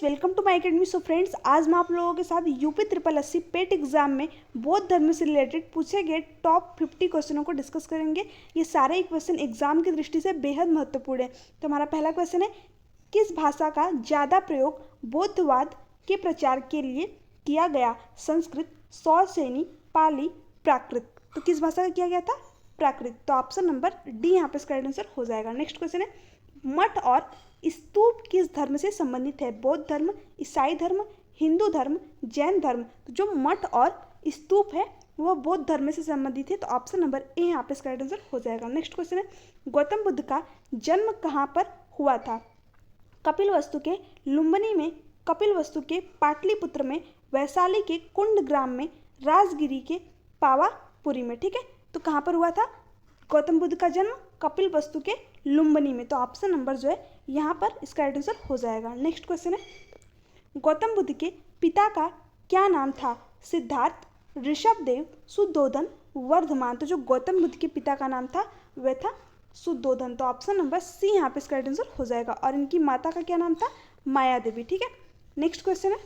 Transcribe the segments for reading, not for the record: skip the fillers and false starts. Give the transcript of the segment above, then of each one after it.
Welcome to my academy. So friends, आज मैं आप लोगों के साथ UP triple SC PET exam में बौद्ध धर्म से रिलेटेड पूछे गए टॉप 50 क्वेश्चनों को डिस्कस करेंगे। ये सारे क्वेश्चन एग्जाम की दृष्टि से बेहद महत्वपूर्ण है। तो हमारा पहला क्वेश्चन है, किस भाषा का ज़्यादा प्रयोग बौद्धवाद के प्रचार के लिए किया गया? संस्कृत, सौरसेनी, पाली, प्राकृत। तो किस भाषा का किया गया था? प्राकृत। तो ऑप्शन नंबर डी यहाँ पे इसका आंसर हो जाएगा। नेक्स्ट क्वेश्चन है, मठ और स्तूप किस धर्म से संबंधित है? बौद्ध धर्म, ईसाई धर्म, हिंदू धर्म, जैन धर्म। तो जो मठ और स्तूप है वह बौद्ध धर्म से संबंधित है। तो ऑप्शन नंबर ए यहाँ पे इसका आंसर हो जाएगा। नेक्स्ट क्वेश्चन है, गौतम बुद्ध का जन्म कहाँ पर हुआ था? कपिलवस्तु के लुम्बिनी में, कपिलवस्तु के पाटलिपुत्र में, वैशाली के कुंड ग्राम में, राजगिरी के पावापुरी में। ठीक है, तो कहाँ पर हुआ था गौतम बुद्ध का जन्म? कपिलवस्तु के लुम्बिनी में। तो ऑप्शन नंबर जो है यहाँ पर इसका आंसर हो जाएगा। नेक्स्ट क्वेश्चन है, गौतम बुद्ध के पिता का क्या नाम था? सिद्धार्थ, ऋषभदेव, शुद्धोधन, वर्धमान। तो जो गौतम बुद्ध के पिता का नाम था वह था शुद्धोधन। तो ऑप्शन नंबर सी यहाँ पे इसका आंसर हो जाएगा। और इनकी माता का क्या नाम था? माया देवी। ठीक है, नेक्स्ट क्वेश्चन है,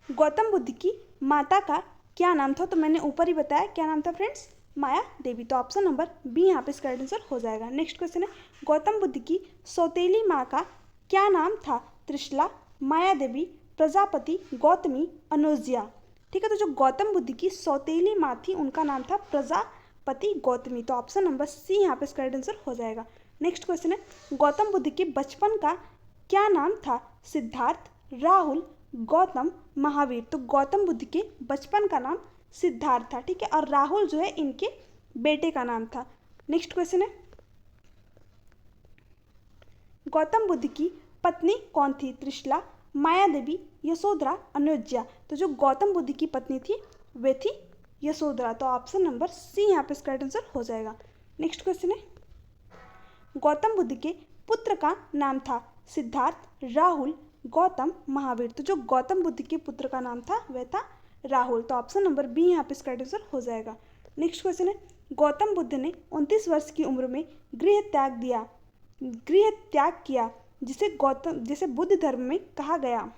गौतम बुद्ध की माता का क्या नाम था? तो मैंने ऊपर ही बताया क्या नाम था फ्रेंड्स, माया देवी। तो ऑप्शन नंबर बी यहाँ पे इसका आंसर हो जाएगा। नेक्स्ट क्वेश्चन है, गौतम बुद्ध की सौतेली माँ का क्या नाम था? त्रिशला, माया देवी, प्रजापति, गौतमी, अनुज्या। ठीक है, तो जो गौतम बुद्ध की सौतेली माँ थी उनका नाम था प्रजापति गौतमी। तो ऑप्शन नंबर सी यहाँ पे इसका आंसर हो जाएगा। नेक्स्ट क्वेश्चन है, गौतम बुद्ध के बचपन का क्या नाम था? सिद्धार्थ, राहुल, गौतम, महावीर। तो गौतम बुद्ध के बचपन का नाम सिद्धार्थ था। ठीक है, और राहुल जो है इनके बेटे का नाम था। नेक्स्ट क्वेश्चन है, गौतम बुद्ध की पत्नी कौन थी? त्रिशला, माया देवी, यशोधरा, अनुज्या। तो जो गौतम बुद्ध की पत्नी थी वे थी यशोधरा। तो ऑप्शन नंबर सी यहाँ पे इसका आंसर हो जाएगा। नेक्स्ट क्वेश्चन है, गौतम बुद्ध के पुत्र का नाम था? सिद्धार्थ, राहुल, गौतम, महावीर। तो जो गौतम बुद्ध के पुत्र का नाम था वह था राहुल। तो ऑप्शन नंबर बी यहाँ पे इसका आंसर हो जाएगा। नेक्स्ट क्वेश्चन है, गौतम बुद्ध ने 29 वर्ष की उम्र में गृह त्याग किया जिसे बुद्ध धर्म में कहा गया।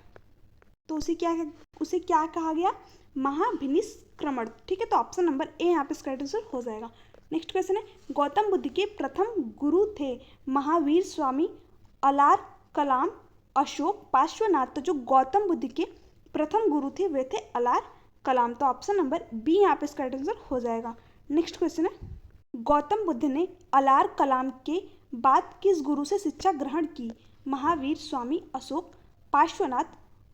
तो उसे क्या कहा गया? महाभिनिष्क्रमण। ठीक है, तो ऑप्शन नंबर ए यहाँ पे इसका आंसर हो जाएगा। नेक्स्ट क्वेश्चन है, गौतम बुद्ध के प्रथम गुरु थे? महावीर स्वामी, अलार कलाम, अशोक, पार्श्वनाथ। तो जो गौतम बुद्ध के प्रथम गुरु थे वे थे अलार कलाम। तो ऑप्शन नंबर बी यहाँ पे इसका आंसर हो जाएगा। नेक्स्ट क्वेश्चन है, गौतम बुद्ध ने अलार कलाम के बाद किस गुरु से शिक्षा ग्रहण की? महावीर स्वामी, अशोक, पार्श्वनाथ,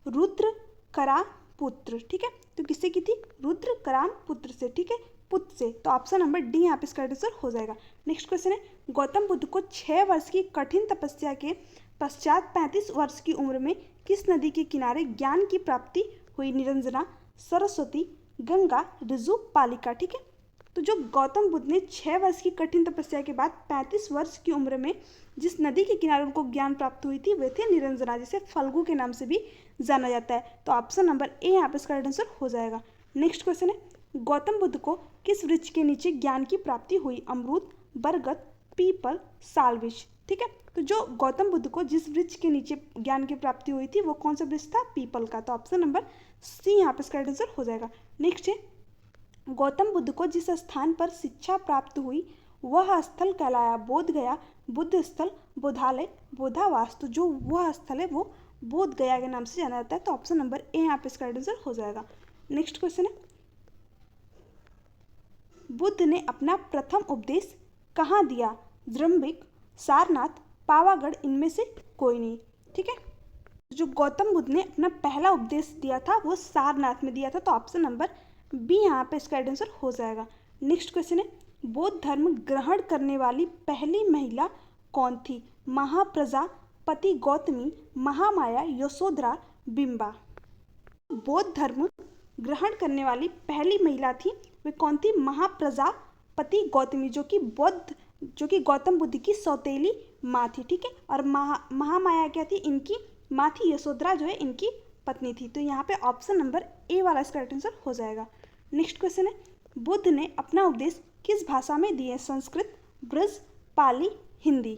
रुद्र कराम पुत्र। ठीक है, तो किससे की थी? रुद्र कराम पुत्र से। ठीक है, पुत्र से। तो ऑप्शन नंबर डी यहाँ पे इसका आंसर हो जाएगा। नेक्स्ट क्वेश्चन है, गौतम बुद्ध को 6 वर्ष की कठिन तपस्या के पश्चात 35 वर्ष की उम्र में किस नदी के किनारे ज्ञान की प्राप्ति हुई? निरंजना, सरस्वती, गंगा, ऋजु, पालिका। ठीक है, तो जो गौतम बुद्ध ने 6 वर्ष की कठिन तपस्या के बाद 35 वर्ष की उम्र में जिस नदी के किनारे उनको ज्ञान प्राप्त हुई थी वे थे निरंजना, जिसे फल्गु के नाम से भी जाना जाता है। तो ऑप्शन नंबर ए यहाँ पे इसका आंसर हो जाएगा। नेक्स्ट क्वेश्चन है, गौतम बुद्ध को किस वृक्ष के नीचे ज्ञान की प्राप्ति हुई? अमरूद, बरगद, पीपल, सालवृक्ष। ठीक है, तो जो गौतम बुद्ध को जिस वृक्ष के नीचे ज्ञान की प्राप्ति हुई थी वो कौन सा वृक्ष था? पीपल का। तो ऑप्शन नंबर सी यहाँ पे इसका आंसर हो जाएगा। नेक्स्ट है, गौतम बुद्ध को जिस स्थान पर शिक्षा प्राप्त हुई वह स्थल कहलाया? बोध गया, बुद्ध स्थल, बोधालय, बोधावास। तो जो वह स्थल है वो बोध गया के नाम से जाना जाता है। तो ऑप्शन नंबर ए यहाँ पे इसका आंसर हो जाएगा। नेक्स्ट क्वेश्चन है, बुद्ध ने अपना प्रथम उपदेश कहाँ दिया? जृंभिक, सारनाथ, पावागढ़, इनमें से कोई नहीं। ठीक है, जो गौतम बुद्ध ने अपना पहला उपदेश दिया था वो सारनाथ में दिया था। तो ऑप्शन नंबर बी यहाँ पे इसका आंसर हो जाएगा। नेक्स्ट क्वेश्चन है, बौद्ध धर्म ग्रहण करने वाली पहली महिला कौन थी? महाप्रजापति गौतमी, महामाया, यशोधरा, बिंबा। बौद्ध धर्म ग्रहण करने वाली पहली महिला थी वे कौन थी? महाप्रजापति गौतमी, जो कि गौतम बुद्ध की सौतेली माँ थी। ठीक है, और महामाया क्या थी? इनकी माँ थी। यशोधरा जो है इनकी पत्नी थी। तो यहाँ पे ऑप्शन नंबर ए वाला इसका आंसर हो जाएगा। नेक्स्ट क्वेश्चन है, बुद्ध ने अपना उपदेश किस भाषा में दिए? संस्कृत, ब्रज, पाली, हिंदी।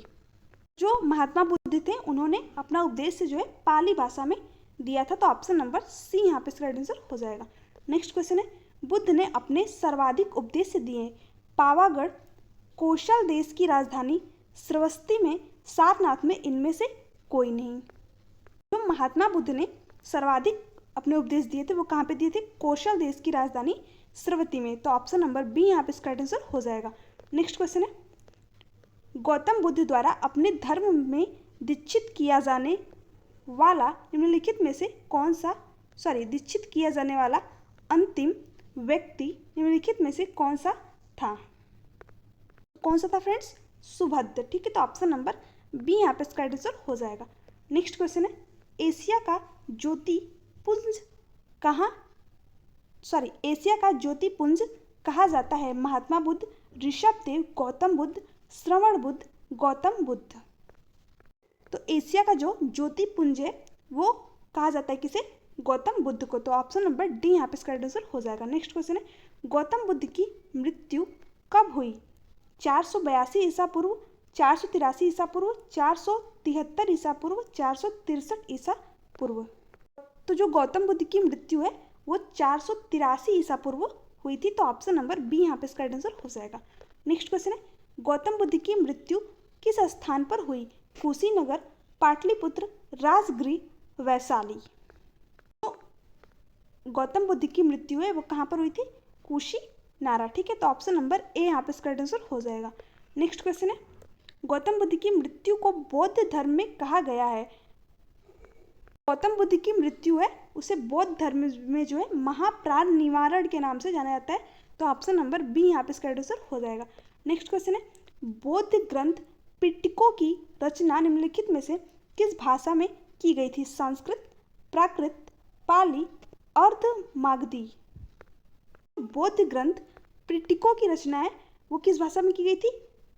जो महात्मा बुद्ध थे उन्होंने अपना उपदेश जो है पाली भाषा में दिया था, तो ऑप्शन नंबर सी यहाँ पे इसका राइट आंसर हो जाएगा। नेक्स्ट क्वेश्चन है, बुद्ध ने अपने सर्वाधिक उपदेश दिए पावागढ़, कौशल देश की राजधानी, श्रावस्ती में, सारनाथ में, इनमें से कोई नहीं। जो महात्मा बुद्ध ने सर्वाधिक अपने उपदेश दिए थे वो कहाँ पे दिए थे? कौशल देश की राजधानी श्रावस्ती में, तो ऑप्शन नंबर बी यहाँ पे इसका राइट आंसर हो जाएगा। नेक्स्ट क्वेश्चन है, गौतम बुद्ध द्वारा अपने धर्म में दीक्षित किया जाने वाला निम्नलिखित में से कौन सा दीक्षित किया जाने वाला अंतिम व्यक्ति निम्नलिखित में से कौन सा था? कौन सा था फ्रेंड्स? सुभद्र। ठीक है, तो ऑप्शन नंबर बी यहाँ पे इसका आंसर हो जाएगा। नेक्स्ट क्वेश्चन है, एशिया का ज्योतिपुंज कहा जाता है? महात्मा बुद्ध, ऋषभ देव, गौतम बुद्ध, श्रवण बुद्ध, गौतम बुद्ध। तो एशिया का जो ज्योतिपुंज है वो कहा जाता है किसे? गौतम बुद्ध को, तो ऑप्शन नंबर डी यहाँ पे इसका आंसर हो जाएगा। नेक्स्ट क्वेश्चन है, गौतम बुद्ध की मृत्यु कब हुई? 482 ईसा पूर्व, 483 ईसा पूर्व, 473 ईसा पूर्व, 463 ईसा पूर्व। तो जो गौतम बुद्ध की मृत्यु है वो 483 ईसा पूर्व हुई थी, तो ऑप्शन नंबर बी यहाँ पे इसका आंसर हो जाएगा। नेक्स्ट क्वेश्चन है, गौतम बुद्ध की मृत्यु किस स्थान पर हुई? कुशीनगर, पाटलिपुत्र, राजगृह, वैशाली। तो गौतम बुद्ध की मृत्यु है वो कहाँ पर हुई थी? कुशीनारा। ठीक है, तो ऑप्शन नंबर ए यहाँ पे इसका आंसर हो जाएगा। नेक्स्ट क्वेश्चन है, गौतम बुद्ध की मृत्यु को बौद्ध धर्म में कहा गया है? गौतम बुद्ध की मृत्यु है उसे बौद्ध धर्म में जो है महाप्राण निवारण के नाम से जाना जाता है, तो ऑप्शन नंबर बी यहाँ पे इसका आंसर हो जाएगा। नेक्स्ट क्वेश्चन है, बौद्ध ग्रंथ पिटकों की रचना निम्नलिखित में से किस भाषा में की गई थी? संस्कृत, प्राकृत, पाली, अर्धमागधी। बौद्ध ग्रंथ पिटकों की रचना है वो किस भाषा में की गई थी?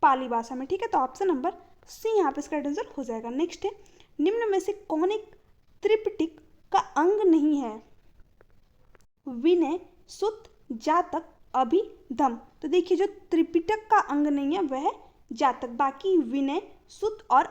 पाली भाषा में। ठीक है, तो ऑप्शन नंबर सी यहाँ पे इसका आंसर हो जाएगा। नेक्स्ट है, निम्न में से कौन एक त्रिपिटक का अंग नहीं है? विनय, सुत्त, जातक, अभिधम। तो देखिए जो त्रिपिटक का अंग नहीं है वह है जातक, बाकी विनय, सुत्त और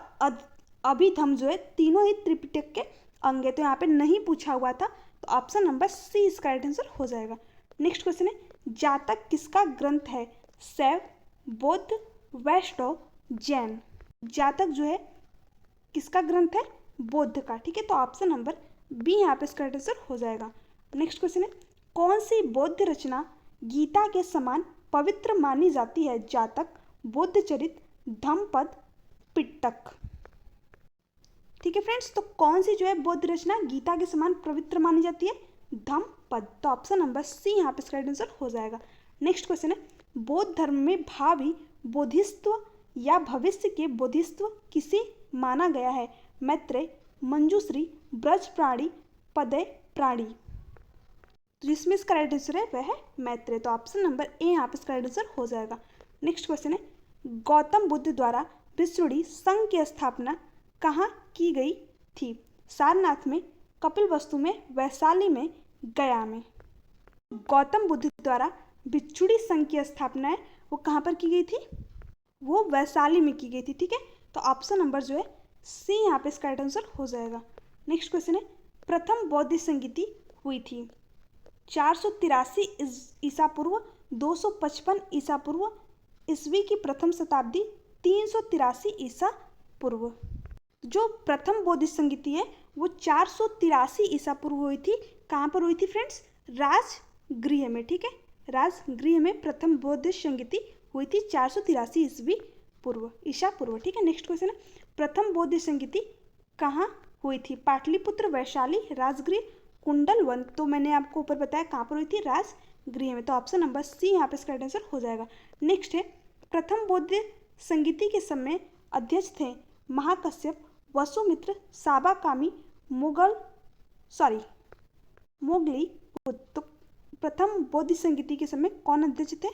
अभिधम जो है तीनों ही त्रिपिटक के अंग है, तो यहाँ पे नहीं पूछा हुआ था, तो ऑप्शन नंबर सी इसका राइट आंसर हो जाएगा। नेक्स्ट क्वेश्चन है, जातक किसका ग्रंथ है? शैव, बौद्ध, वैष्णव, जैन। जातक जो है किसका ग्रंथ है? बौद्ध का। ठीक है, तो ऑप्शन नंबर बी यहाँ पे इसका आंसर हो जाएगा। नेक्स्ट क्वेश्चन है, कौन सी बौद्ध रचना गीता के समान पवित्र मानी जाती है? जातक, बुद्धचरित, धम्मपद, पिटक। ठीक है फ्रेंड्स, तो कौन सी जो है बौद्ध रचना गीता के समान पवित्र मानी जाती है? धम्मपद, तो ऑप्शन नंबर सी यहाँ पे इसका आंसर हो जाएगा। नेक्स्ट क्वेश्चन है, बौद्ध धर्म में भावी बोधिसत्व या भविष्य के बोधिसत्व किसे माना गया है? मैत्रेय, मंजूश्री, ब्रज प्राणी, पदय प्राणी। जिसमें इसका राइट आंसर है वह है मैत्रेय, तो ऑप्शन नंबर ए यहाँ पे इसका राइट आंसर हो जाएगा। नेक्स्ट क्वेश्चन है, गौतम बुद्ध द्वारा विश्वड़ी संघ की स्थापना कहाँ की गई थी? सारनाथ में, कपिलवस्तु में, वैशाली में, गया में। गौतम बुद्ध द्वारा भिक्षुड़ी संघ की स्थापना है वो कहाँ पर की गई थी? वो वैशाली में की गई थी। ठीक है, तो ऑप्शन नंबर जो है सी यहाँ पे इसका राइट आंसर हो जाएगा। नेक्स्ट क्वेश्चन है, प्रथम बौद्ध संगीति हुई थी 483 ईसा पूर्व, 255 ईसा पूर्व, ईस्वी की प्रथम शताब्दी, 383 ईसा पूर्व। जो प्रथम बौद्ध संगीति है वो 483 ईसा पूर्व हुई थी। कहाँ पर हुई थी फ्रेंड्स? राजगृह में। ठीक है, राजगृह में प्रथम बौद्ध संगीति हुई थी 483 ईसा पूर्व। ठीक है, नेक्स्ट क्वेश्चन है, प्रथम बौद्ध संगीति कहाँ हुई थी? पाटलिपुत्र, वैशाली, राजगृह, कुंडलवन। तो मैंने आपको ऊपर बताया कहाँ पर हुई थी? राजगृह में, तो ऑप्शन नंबर सी यहाँ पे इसका आंसर हो जाएगा। नेक्स्ट है, प्रथम बौद्ध संगीति के समय अध्यक्ष थे महाकश्यप, वसुमित्र, साबाकामी, मोगली बुद्ध। तो प्रथम बौद्ध संगीति के समय कौन अध्यक्ष थे?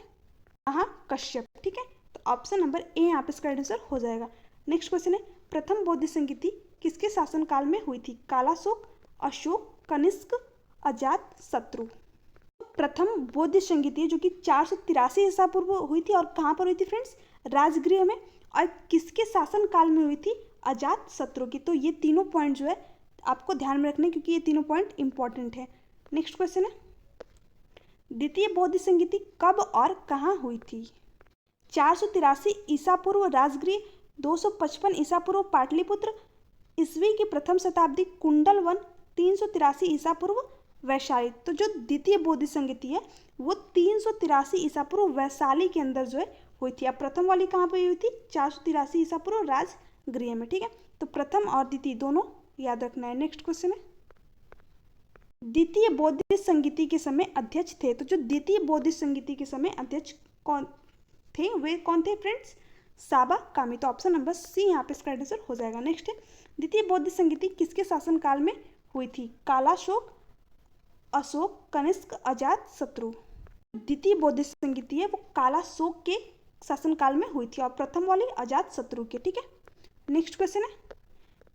महाकश्यप। ठीक है, तो ऑप्शन नंबर ए यहाँ पे इसका आंसर हो जाएगा। नेक्स्ट क्वेश्चन है, प्रथम बौद्ध संगीति किसके शासनकाल में हुई थी? कालाशोक, अशोक, कनिष्क, अजात शत्रु। प्रथम बौद्ध संगीति जो कि 483 ईसा पूर्व हुई थी और कहाँ पर हुई थी फ्रेंड्स? राजगृह में। और किसके शासन काल में हुई थी? अजात शत्रु की। तो ये तीनों पॉइंट जो है आपको ध्यान में रखने, क्योंकि ये तीनों पॉइंट इंपॉर्टेंट है। नेक्स्ट क्वेश्चन है, द्वितीय बौद्ध संगीति कब और कहाँ हुई थी? 483 ईसा पूर्व राजगृह, 255 ईसा पूर्व पाटलिपुत्र, ईस्वी की प्रथम शताब्दी कुंडलवन, 383 ईसा पूर्व वैशाली। तो जो द्वितीय बौद्ध संगीति है वो 383 ईसा पूर्व वैशाली के अंदर जो है हुई थी। अब प्रथम वाली कहाँ पर हुई थी? 483 ईसा पूर्व राजगृह में। ठीक है, तो प्रथम और द्वितीय दोनों याद रखना है। नेक्स्ट क्वेश्चन है, द्वितीय बौद्ध संगीति के समय अध्यक्ष थे। तो जो द्वितीय बौद्ध संगीति के समय अध्यक्ष कौन थे, वे कौन थे फ्रेंड्स? साबा कामी। तो ऑप्शन नंबर सी यहाँ पे इसका आंसर हो जाएगा। नेक्स्ट है, द्वितीय बौद्ध संगीति किसके शासनकाल में हुई थी? कालाशोक, अशोक, कनिष्क, अजात शत्रु। द्वितीय बौद्ध संगीति है वो कालाशोक के शासनकाल में हुई थी और प्रथम वाली अजात शत्रु के। ठीक है, नेक्स्ट क्वेश्चन है,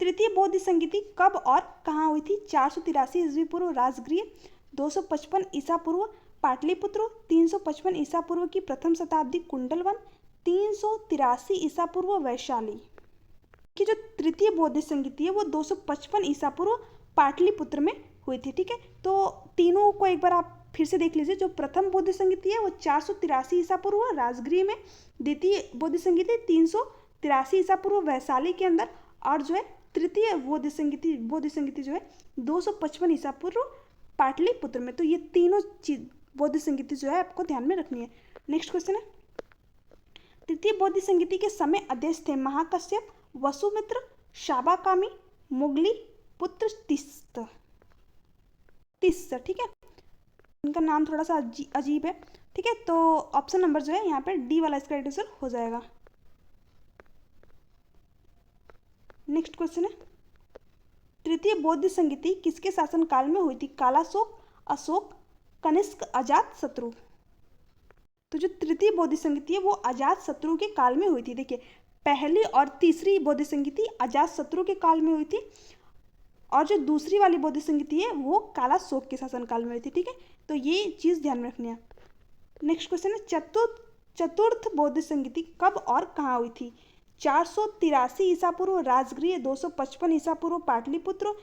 तृतीय बौद्ध संगीति कब और कहाँ हुई थी? 483 ईस्वी पूर्व राजगृह, 255 ईसा पूर्व पाटलिपुत्र, 355 ईसा पूर्व की प्रथम शताब्दी कुंडलवन, 383 ईसा पूर्व वैशाली। कि जो तृतीय बौद्ध संगीति है वो 255 ईसा पूर्व पाटलिपुत्र में हुई थी। ठीक है, तो तीनों को एक बार आप फिर से देख लीजिए। जो प्रथम बौद्ध संगीति है वो 483 ईसा पूर्व राजगृह में, द्वितीय बौद्ध संगीति 383 ईसा पूर्व वैशाली के अंदर, और जो है तृतीय बौद्ध संगीति जो है 255 ईसा पूर्व पाटलिपुत्र में। तो ये तीनों चीज बौद्ध संगीति जो है आपको ध्यान में रखनी है। नेक्स्ट क्वेश्चन है, तृतीय बौद्ध संगीति के समय अध्यक्ष थे महाकश्यप, वसुमित्र, शाबाकामी, मुगली, पुत्र तिस्त। ठीक है, इनका नाम थोड़ा सा अजीब है। ठीक है, तो ऑप्शन नंबर जो है यहाँ पे डी वाला इसका आंसर हो जाएगा। नेक्स्ट क्वेश्चन है, तृतीय बौद्ध संगीति किसके शासन काल में हुई थी? कालाशोक, अशोक, कनिष्क, अजात शत्रु। तो जो तृतीय बौद्ध संगीति है वो अजात शत्रु के काल में हुई थी। देखिए, पहली और तीसरी बौद्ध संगीति अजात शत्रु के काल में हुई थी और जो दूसरी वाली बौद्ध संगीति है वो कालाशोक के शासन काल में हुई थी। ठीक है, तो ये चीज ध्यान में रखनी है। नेक्स्ट क्वेश्चन है, चतुर्थ बौद्ध संगीति कब और कहाँ हुई थी? 483 ईसा पूर्व राजगृह, 255 ईसा पूर्व पाटलिपुत्र,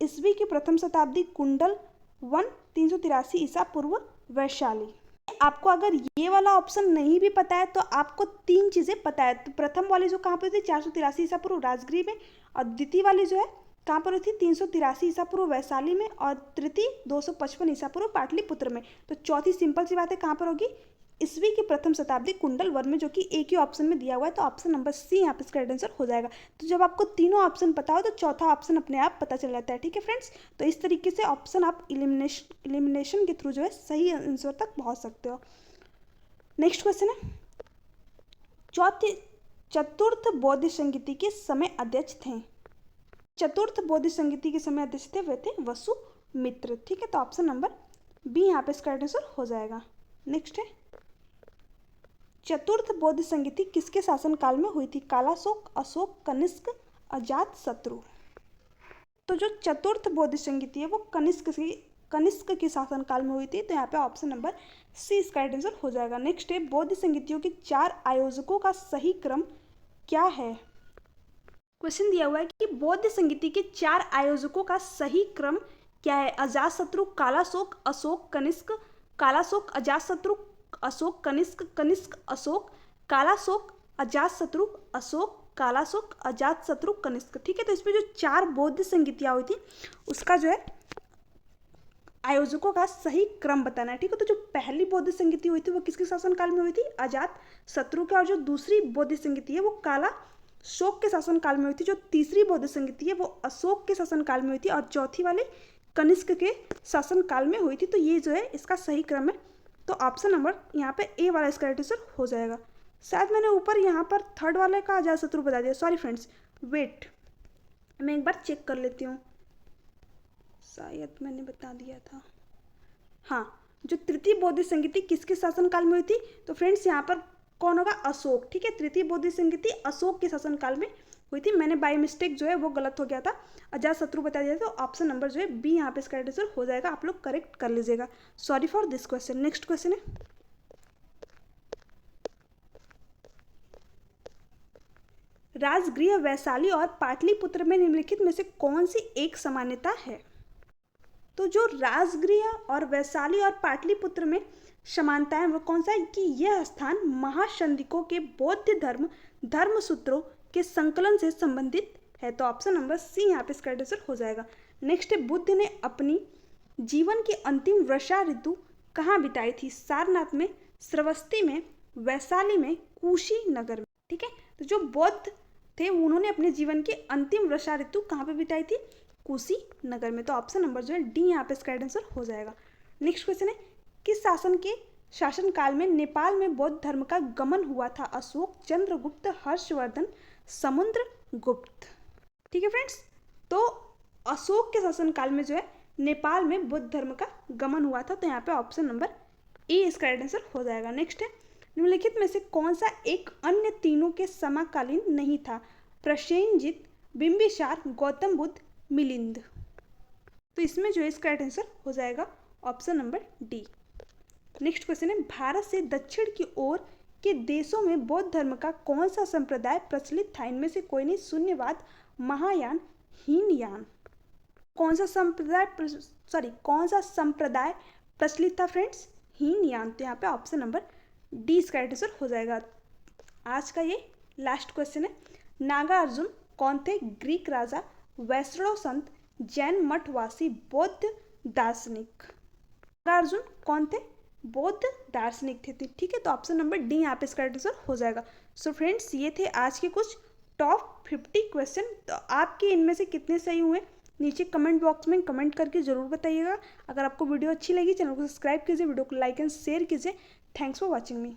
ईस्वी की प्रथम शताब्दी कुंडल वन, 383 ईसा पूर्व वैशाली। आपको अगर ये वाला ऑप्शन नहीं भी पता है तो आपको तीन चीजें पता है। तो प्रथम वाली जो कहाँ पर थी 483 ईसा पूर्व राजगृह में, और द्वितीय वाली जो है कहाँ पर हुई थी 383 ईसा पूर्व वैशाली में, और तृतीय 255 ईसा पूर्व पाटलिपुत्र में। तो चौथी सिंपल सी बात है कहाँ पर होगी? ईस्वी की प्रथम शताब्दी कुंडल वन में, जो कि एक ही ऑप्शन में दिया हुआ है। तो ऑप्शन नंबर सी यहाँ पे इसका आंसर हो जाएगा। तो जब आपको तीनों ऑप्शन पता हो तो चौथा ऑप्शन अपने आप पता चल जाता है। ठीक है फ्रेंड्स, तो इस तरीके से ऑप्शन आप इलिमिनेशन के थ्रू जो है सही आंसर तक पहुँच सकते हो। नेक्स्ट क्वेश्चन है, चतुर्थ बौद्ध संगीति के समय अध्यक्ष थे। चतुर्थ बौद्ध संगीति के समय अध्यक्ष थे वे थे वसुमित्र। ठीक है, तो ऑप्शन नंबर बी यहाँ पे इसका आंसर हो जाएगा। नेक्स्ट है, चतुर्थ बौद्ध संगीति किसके शासन काल में हुई थी? कालाशोक, अशोक, कनिष्क, अजात शत्रु। तो जो चतुर्थ बौद्ध संगीति है वो कनिष्क के शासन काल में हुई थी। तो यहाँ पे ऑप्शन नंबर सी इसका आंसर हो जाएगा। नेक्स्ट है, बौद्ध संगीतियों के 4 आयोजकों का सही क्रम क्या है? क्वेश्चन दिया हुआ है कि बौद्ध संगीति के 4 आयोजकों का सही क्रम क्या है? अजात शत्रु, कालाशोक, अशोक, कनिष्क, कालाशोक, अजात शत्रु, अशोक, कनिष्क, कनिष्क, अशोक, कालाशोक, अजात शत्रु, अशोक, कालाशोक, अजात शत्रु, कनिष्क। ठीक है, तो इसमें जो 4 बौद्ध संगीतियाँ हुई थी उसका जो है आयोजकों का सही क्रम बताना है। ठीक है, तो जो पहली बौद्ध संगीति हुई थी वो किसके शासन काल में हुई थी? अजात शत्रु के। और जो दूसरी बौद्ध संगीति है वो कालाशोक के शासन काल में हुई थी। जो तीसरी बौद्ध संगीति है वो अशोक के शासन काल में हुई थी, और चौथी वाली कनिष्क के शासन काल में हुई थी। तो ये जो है इसका सही क्रम है। तो ऑप्शन नंबर यहाँ पे ए वाला इसका आंसर हो जाएगा। शायद मैंने ऊपर यहाँ पर थर्ड वाले का अजात शत्रु बता दिया, सॉरी फ्रेंड्स, वेट मैं एक बार चेक कर लेती हूँ, शायद मैंने बता दिया था। हाँ, जो तृतीय बौद्ध संगीति किसके शासन काल में हुई थी? तो फ्रेंड्स यहाँ पर कौन होगा? अशोक। ठीक है, तृतीय बौद्ध संगीति अशोक के शासन काल में हुई थी। मैंने बाय मिस्टेक जो है वो गलत हो गया था, अजात शत्रु बता दिया था। तो ऑप्शन नंबर जो है बी यहाँ पे इसका आंसर हो जाएगा। आप लोग करेक्ट कर लीजिएगा। Sorry for this question. Next question है, राजगृह वैशाली और पाटलिपुत्र में निम्नलिखित में से कौन सी एक समानता है? तो जो राजगृह और वैशाली और पाटलिपुत्र में समानता है वो कौन सा है कि यह स्थान महासंधिकों के बौद्ध धर्मसूत्रों के संकलन से संबंधित है। तो ऑप्शन नंबर सी यहाँ पे इसका आंसर हो जाएगा। नेक्स्ट है, बुद्ध ने अपनी जीवन की अंतिम वर्षा ऋतु कहाँ बिताई थी? सारनाथ में, श्रावस्ती में, वैशाली में, कुशीनगर में। ठीक है, तो जो बौद्ध थे उन्होंने अपने जीवन की अंतिम वर्षा ऋतु कहाँ पे बिताई थी? कुशीनगर में। तो ऑप्शन नंबर जो है डी यहाँ पे इसका आंसर हो जाएगा। नेक्स्ट क्वेश्चन है, किस शासन काल में नेपाल में बौद्ध धर्म का गमन हुआ था? अशोक, चंद्रगुप्त, हर्षवर्धन, समुद्रगुप्त। ठीक है फ्रेंड्स, तो अशोक के शासनकाल में जो है नेपाल में बौद्ध धर्म का गमन हुआ था। तो यहाँ पे ऑप्शन नंबर ए इसका आंसर हो जाएगा। नेक्स्ट है, निम्नलिखित में से कौन सा एक अन्य तीनों के समकालीन नहीं था? प्रसेनजित, बिंबिसार, गौतम बुद्ध, मिलिंद। तो इसमें जो है इसका आंसर हो जाएगा option number D. Next question है, भारत से दक्षिण की ओर के देशों में बौद्ध धर्म का कौन सा संप्रदाय प्रचलित था? इनमें से कोई नहीं, शून्यवाद, महायान, हीनयान। कौन सा संप्रदाय प्रचलित था फ्रेंड्स? हीनयान। तो यहाँ पे ऑप्शन नंबर डी इसका आंसर हो जाएगा। आज का ये लास्ट क्वेश्चन है, नागार्जुन कौन थे? ग्रीक राजा, वैष्णव संत, जैन मठवासी, बौद्ध दार्शनिक। नागार्जुन कौन थे? बौद्ध दार्शनिक थे। ठीक है, तो ऑप्शन नंबर डी यहाँ पे इसका आंसर हो जाएगा। सो फ्रेंड्स, ये थे आज के कुछ टॉप 50 क्वेश्चन। तो आपके इनमें से कितने सही हुए नीचे कमेंट बॉक्स में कमेंट करके जरूर बताइएगा। अगर आपको वीडियो अच्छी लगी चैनल को सब्सक्राइब कीजिए, वीडियो को लाइक एंड शेयर कीजिए। Thanks for watching me.